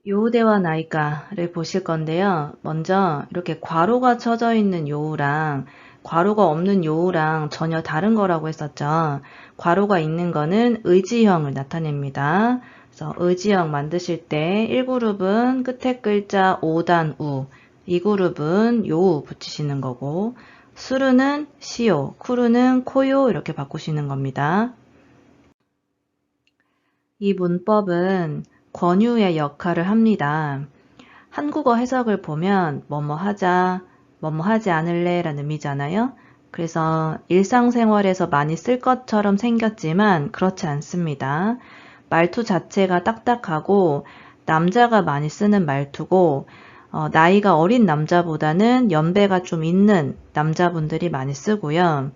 요우대와 나이가를 보실 건데요. 먼저 이렇게 괄호가 쳐져 있는 요우랑 괄호가 없는 요우랑 전혀 다른 거라고 했었죠. 괄호가 있는 거는 의지형을 나타냅니다. 그래서 의지형 만드실 때 1그룹은 끝에 글자 5단 우, 2그룹은 요우 붙이시는 거고, 수루는 시오, 쿠루는 코요 이렇게 바꾸시는 겁니다. 이 문법은 권유의 역할을 합니다. 한국어 해석을 보면 뭐뭐 하자, 뭐뭐 하지 않을래 라는 의미잖아요. 그래서 일상생활에서 많이 쓸 것처럼 생겼지만 그렇지 않습니다. 말투 자체가 딱딱하고 남자가 많이 쓰는 말투고 나이가 어린 남자보다는 연배가 좀 있는 남자분들이 많이 쓰고요.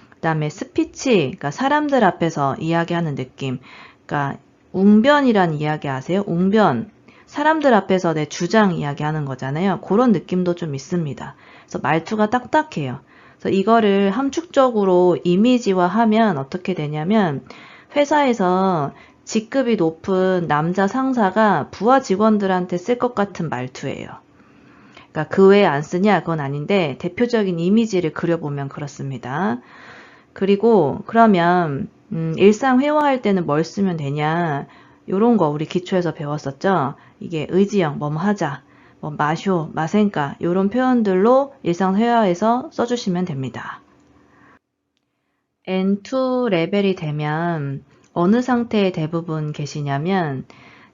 그 다음에 스피치, 그러니까 사람들 앞에서 이야기하는 느낌. 그러니까 웅변이란 이야기 아세요? 웅변. 사람들 앞에서 내 주장 이야기하는 거잖아요. 그런 느낌도 좀 있습니다. 그래서 말투가 딱딱해요. 그래서 이거를 함축적으로 이미지화하면 어떻게 되냐면 회사에서 직급이 높은 남자 상사가 부하 직원들한테 쓸 것 같은 말투예요. 그러니까 그 외에 안 쓰냐? 그건 아닌데 대표적인 이미지를 그려보면 그렇습니다. 그리고 그러면 일상 회화할 때는 뭘 쓰면 되냐? 요런 거 우리 기초에서 배웠었죠? 이게 의지형, 뭐뭐 하자, 뭐 마쇼, 마센까 요런 표현들로 일상 회화에서 써주시면 됩니다. N2 레벨이 되면 어느 상태에 대부분 계시냐면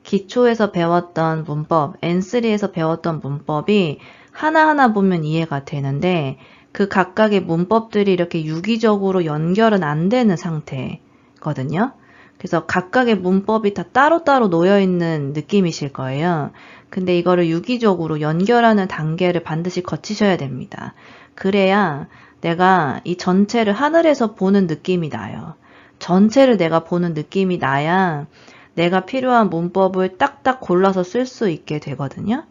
기초에서 배웠던 문법, N3에서 배웠던 문법이 하나하나 보면 이해가 되는데 그 각각의 문법들이 이렇게 유기적으로 연결은 안 되는 상태거든요. 그래서 각각의 문법이 다 따로따로 놓여있는 느낌이실 거예요. 근데 이거를 유기적으로 연결하는 단계를 반드시 거치셔야 됩니다. 그래야 내가 이 전체를 하늘에서 보는 느낌이 나요. 전체를 내가 보는 느낌이 나야 내가 필요한 문법을 딱딱 골라서 쓸 수 있게 되거든요.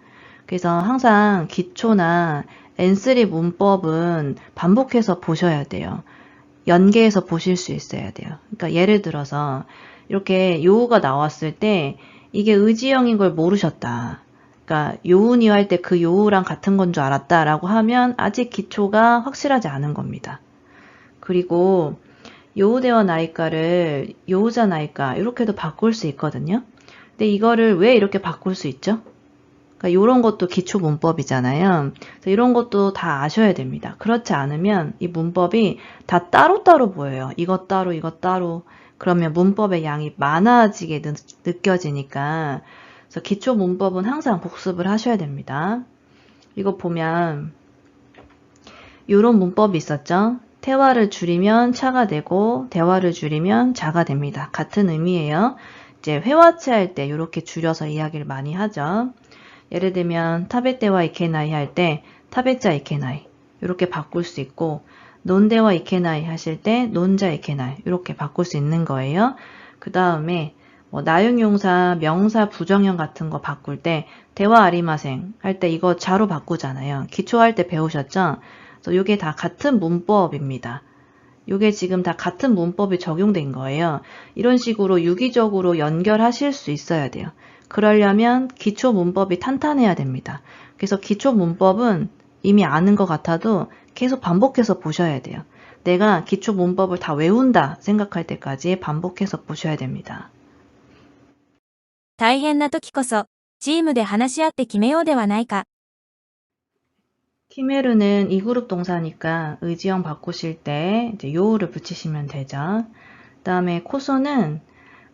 그래서 항상 기초나 N3 문법은 반복해서 보셔야 돼요. 연계해서 보실 수 있어야 돼요. 그러니까 예를 들어서 이렇게 요우가 나왔을 때 이게 의지형인 걸 모르셨다. 그러니까 요운이 할 때 그 요우랑 같은 건 줄 알았다라고 하면 아직 기초가 확실하지 않은 겁니다. 그리고 요우대와 나이가를 요우자 나이가 이렇게도 바꿀 수 있거든요. 근데 이거를 왜 이렇게 바꿀 수 있죠? 그러니까 이런 것도 기초 문법이잖아요. 그래서 이런 것도 다 아셔야 됩니다. 그렇지 않으면 이 문법이 다 따로따로 보여요. 이것 따로 이것 따로. 그러면 문법의 양이 많아지게 느껴지니까 그래서 기초 문법은 항상 복습을 하셔야 됩니다. 이거 보면 이런 문법이 있었죠. 태화를 줄이면 차가 되고 대화를 줄이면 자가 됩니다. 같은 의미예요. 이제 회화체 할 때 이렇게 줄여서 이야기를 많이 하죠. 예를 들면 타베테와 이케나이 할 때 타베자 이케나이 이렇게 바꿀 수 있고 논데와 이케나이 하실 때 논자 이케나이 이렇게 바꿀 수 있는 거예요. 그 다음에 뭐 나용용사, 명사, 부정형 같은 거 바꿀 때 대화 아리마생 할 때 이거 자로 바꾸잖아요. 기초할 때 배우셨죠? 그래서 이게 다 같은 문법입니다. 이게 지금 다 같은 문법이 적용된 거예요. 이런 식으로 유기적으로 연결하실 수 있어야 돼요. 그러려면 기초 문법이 탄탄해야 됩니다. 그래서 기초 문법은 이미 아는 것 같아도 계속 반복해서 보셔야 돼요. 내가 기초 문법을 다 외운다 생각할 때까지 반복해서 보셔야 됩니다. 大変な時こそ、チームで話し合って決めようではないか。 키메르는 2그룹 동사니까 의지형 바꾸실 때 이제 요우를 붙이시면 되죠. 그 다음에 코소는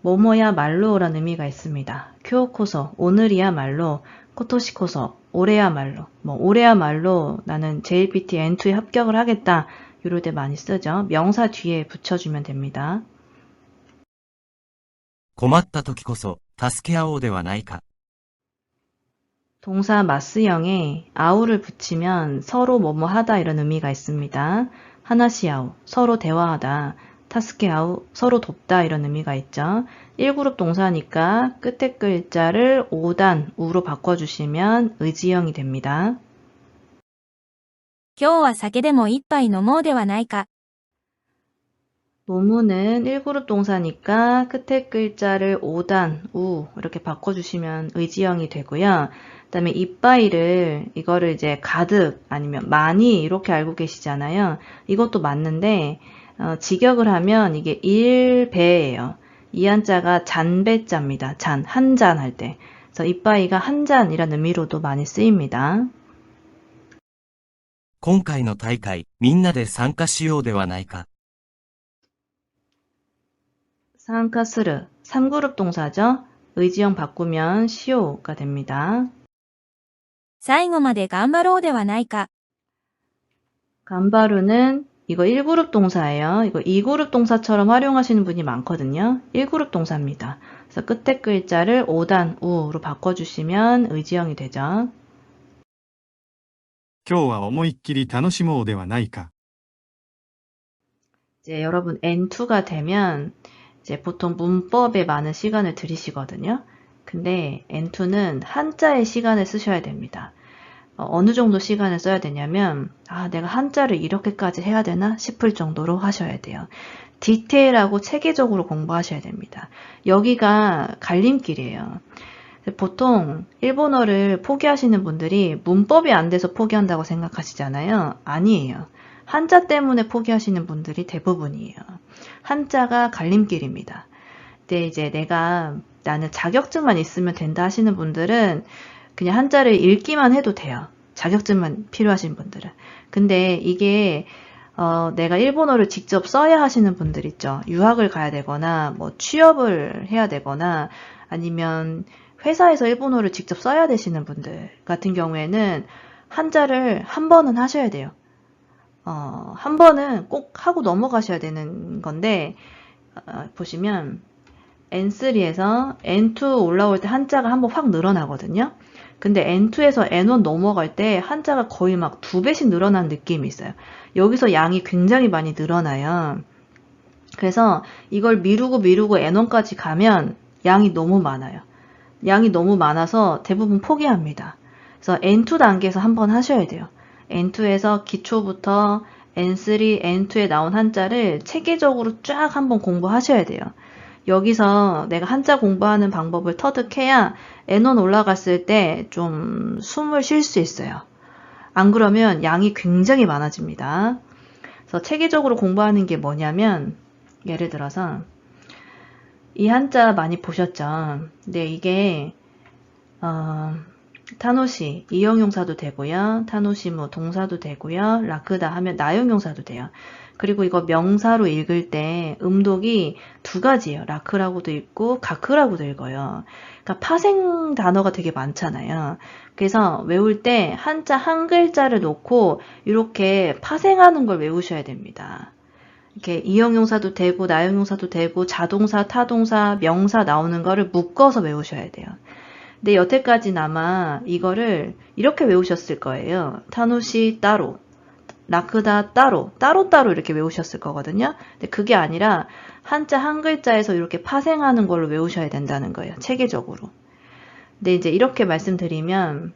뭐뭐야말로라는 의미가 있습니다. 쿄코소, 오늘이야말로, 코토시코소, 올해야말로, 뭐 올해야말로 나는 JLPT N2에 합격을 하겠다. 이럴 때 많이 쓰죠. 명사 뒤에 붙여주면 됩니다. 困った時こそ助け合おうではないか。 동사 마스형에 아우를 붙이면 서로 뭐뭐 하다 이런 의미가 있습니다. 하나시아우, 서로 대화하다. 타스케아우, 서로 돕다 이런 의미가 있죠. 1그룹 동사니까 끝에 글자를 5단 우로 바꿔주시면 의지형이 됩니다. 今日は酒でも一杯飲もうではないか。 노무는 1그룹 동사니까 끝에 글자를 오단, 우 이렇게 바꿔주시면 의지형이 되고요. 그다음에 이빠이를 이거를 이제 가득 아니면 많이 이렇게 알고 계시잖아요. 이것도 맞는데 직역을 하면 이게 일배예요. 이 한자가 잔배자입니다. 잔, 한 잔 할 때. 그래서 이빠이가 한 잔이라는 의미로도 많이 쓰입니다. 今回の大会、みんなで参加しようではないか。 상카스르 3그룹 동사죠. 의지형 바꾸면 시오가 됩니다. 最後まで頑張ろうではないか。 간바루는 이거 1그룹 동사예요. 이거 2그룹 동사처럼 활용하시는 분이 많거든요. 1그룹 동사입니다. 그래서 끝에 글자를 오단, 우로 바꿔주시면 의지형이 되죠. 今日は思いっきり楽しもうではないか。 이제 여러분 N2가 되면 이제 보통 문법에 많은 시간을 들이시거든요. 근데 N2는 한자의 시간을 쓰셔야 됩니다. 어느 정도 시간을 써야 되냐면 내가 한자를 이렇게까지 해야 되나 싶을 정도로 하셔야 돼요. 디테일하고 체계적으로 공부하셔야 됩니다. 여기가 갈림길이에요. 보통 일본어를 포기하시는 분들이 문법이 안 돼서 포기한다고 생각하시잖아요. 아니에요. 한자 때문에 포기하시는 분들이 대부분이에요. 한자가 갈림길입니다. 근데 이제 나는 자격증만 있으면 된다 하시는 분들은 그냥 한자를 읽기만 해도 돼요. 자격증만 필요하신 분들은. 근데 이게 내가 일본어를 직접 써야 하시는 분들 있죠. 유학을 가야 되거나 뭐 취업을 해야 되거나 아니면 회사에서 일본어를 직접 써야 되시는 분들 같은 경우에는 한자를 한 번은 하셔야 돼요. 한 번은 꼭 하고 넘어가셔야 되는 건데 보시면 N3에서 N2 올라올 때 한자가 한번 확 늘어나거든요. 근데 N2에서 N1 넘어갈 때 한자가 거의 막 2배씩 늘어난 느낌이 있어요. 여기서 양이 굉장히 많이 늘어나요. 그래서 이걸 미루고 N1까지 가면 양이 너무 많아요. 양이 너무 많아서 대부분 포기합니다. 그래서 N2 단계에서 한번 하셔야 돼요. N2에서 기초부터 N3, N2에 나온 한자를 체계적으로 쫙 한번 공부하셔야 돼요. 여기서 내가 한자 공부하는 방법을 터득해야 N1 올라갔을 때 좀 숨을 쉴 수 있어요. 안 그러면 양이 굉장히 많아집니다. 그래서 체계적으로 공부하는 게 뭐냐면 예를 들어서 이 한자 많이 보셨죠? 근데 이게 타노시 이형용사도 되고요. 타노시무 동사도 되고요. 라크다 하면 나형용사도 돼요. 그리고 이거 명사로 읽을 때 음독이 두 가지예요. 라크라고도 읽고 가크라고도 읽어요. 그러니까 파생 단어가 되게 많잖아요. 그래서 외울 때 한자 한 글자를 놓고 이렇게 파생하는 걸 외우셔야 됩니다. 이렇게 이형용사도 되고 나형용사도 되고 자동사, 타동사, 명사 나오는 거를 묶어서 외우셔야 돼요. 근데 여태까지는 아마 이거를 이렇게 외우셨을 거예요. 타노시 따로, 라크다 따로 이렇게 외우셨을 거거든요. 근데 그게 아니라 한자 한 글자에서 이렇게 파생하는 걸로 외우셔야 된다는 거예요. 체계적으로. 근데 이제 이렇게 말씀드리면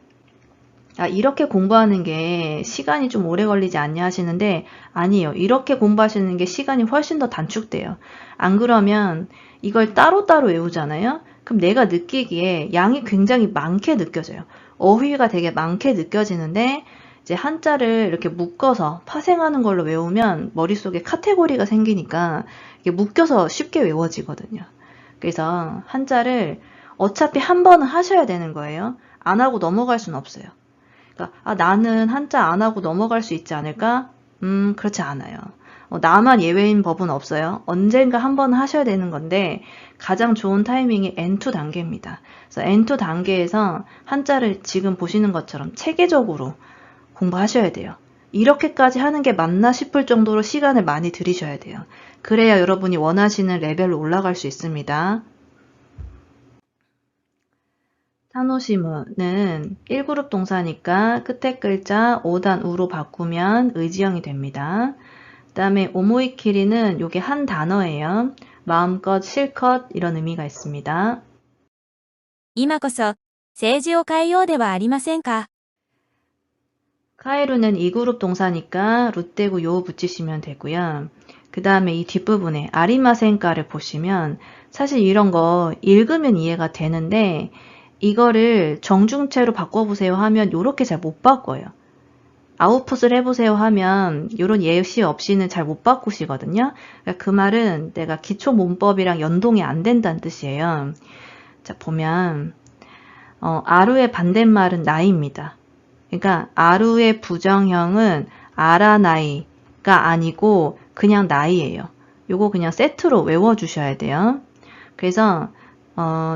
이렇게 공부하는 게 시간이 좀 오래 걸리지 않냐 하시는데 아니에요. 이렇게 공부하시는 게 시간이 훨씬 더 단축돼요. 안 그러면 이걸 따로따로 외우잖아요. 그럼 내가 느끼기에 양이 굉장히 많게 느껴져요. 어휘가 되게 많게 느껴지는데 이제 한자를 이렇게 묶어서 파생하는 걸로 외우면 머릿속에 카테고리가 생기니까 이게 묶여서 쉽게 외워지거든요. 그래서 한자를 어차피 한 번은 하셔야 되는 거예요. 안 하고 넘어갈 수는 없어요. 그러니까 나는 한자 안 하고 넘어갈 수 있지 않을까? 그렇지 않아요. 나만 예외인 법은 없어요. 언젠가 한 번 하셔야 되는 건데 가장 좋은 타이밍이 N2 단계입니다. 그래서 N2 단계에서 한자를 지금 보시는 것처럼 체계적으로 공부하셔야 돼요. 이렇게까지 하는 게 맞나 싶을 정도로 시간을 많이 들이셔야 돼요. 그래야 여러분이 원하시는 레벨로 올라갈 수 있습니다. 타노시무는 1그룹 동사니까 끝에 글자 오단 우로 바꾸면 의지형이 됩니다. 그 다음에 오모이키리는 이게 한 단어예요. 마음껏 실컷 이런 의미가 있습니다. 今こそ、政治を変えようではありませんか。 카에루는 2그룹 동사니까 룻대고 요 붙이시면 되고요. 그 다음에 이 뒷부분에 아리마센가를 보시면 사실 이런 거 읽으면 이해가 되는데 이거를 정중체로 바꿔보세요 하면 이렇게 잘 못 바꿔요. 아웃풋을 해보세요 하면 이런 예시 없이는 잘 못 바꾸시거든요. 그러니까 그 말은 내가 기초 문법이랑 연동이 안 된다는 뜻이에요. 자, 보면 아루의 반대말은 나이입니다. 그러니까 아루의 부정형은 아라나이가 아니고 그냥 나이예요. 요거 그냥 세트로 외워주셔야 돼요. 그래서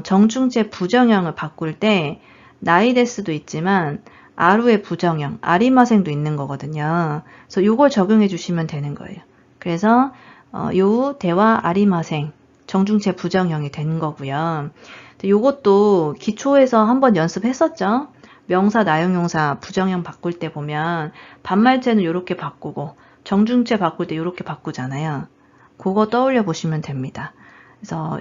정중체 부정형을 바꿀 때 나이데스도 있지만 아루의 부정형, 아리마생도 있는 거거든요. 그래서 요걸 적용해 주시면 되는 거예요. 그래서 요 대와 아리마생, 정중체 부정형이 되는 거고요. 요것도 기초에서 한번 연습했었죠. 명사, 나용용사, 부정형 바꿀 때 보면 반말체는 이렇게 바꾸고 정중체 바꿀 때 이렇게 바꾸잖아요. 그거 떠올려 보시면 됩니다. 그래서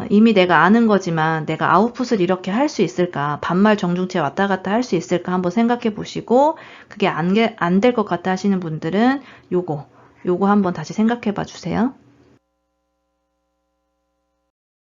이미 내가 아는 거지만 내가 아웃풋을 이렇게 할 수 있을까? 반말 정중체 왔다 갔다 할 수 있을까? 한번 생각해 보시고 그게 안 될 것 같다 하시는 분들은 요거 한번 다시 생각해 봐 주세요.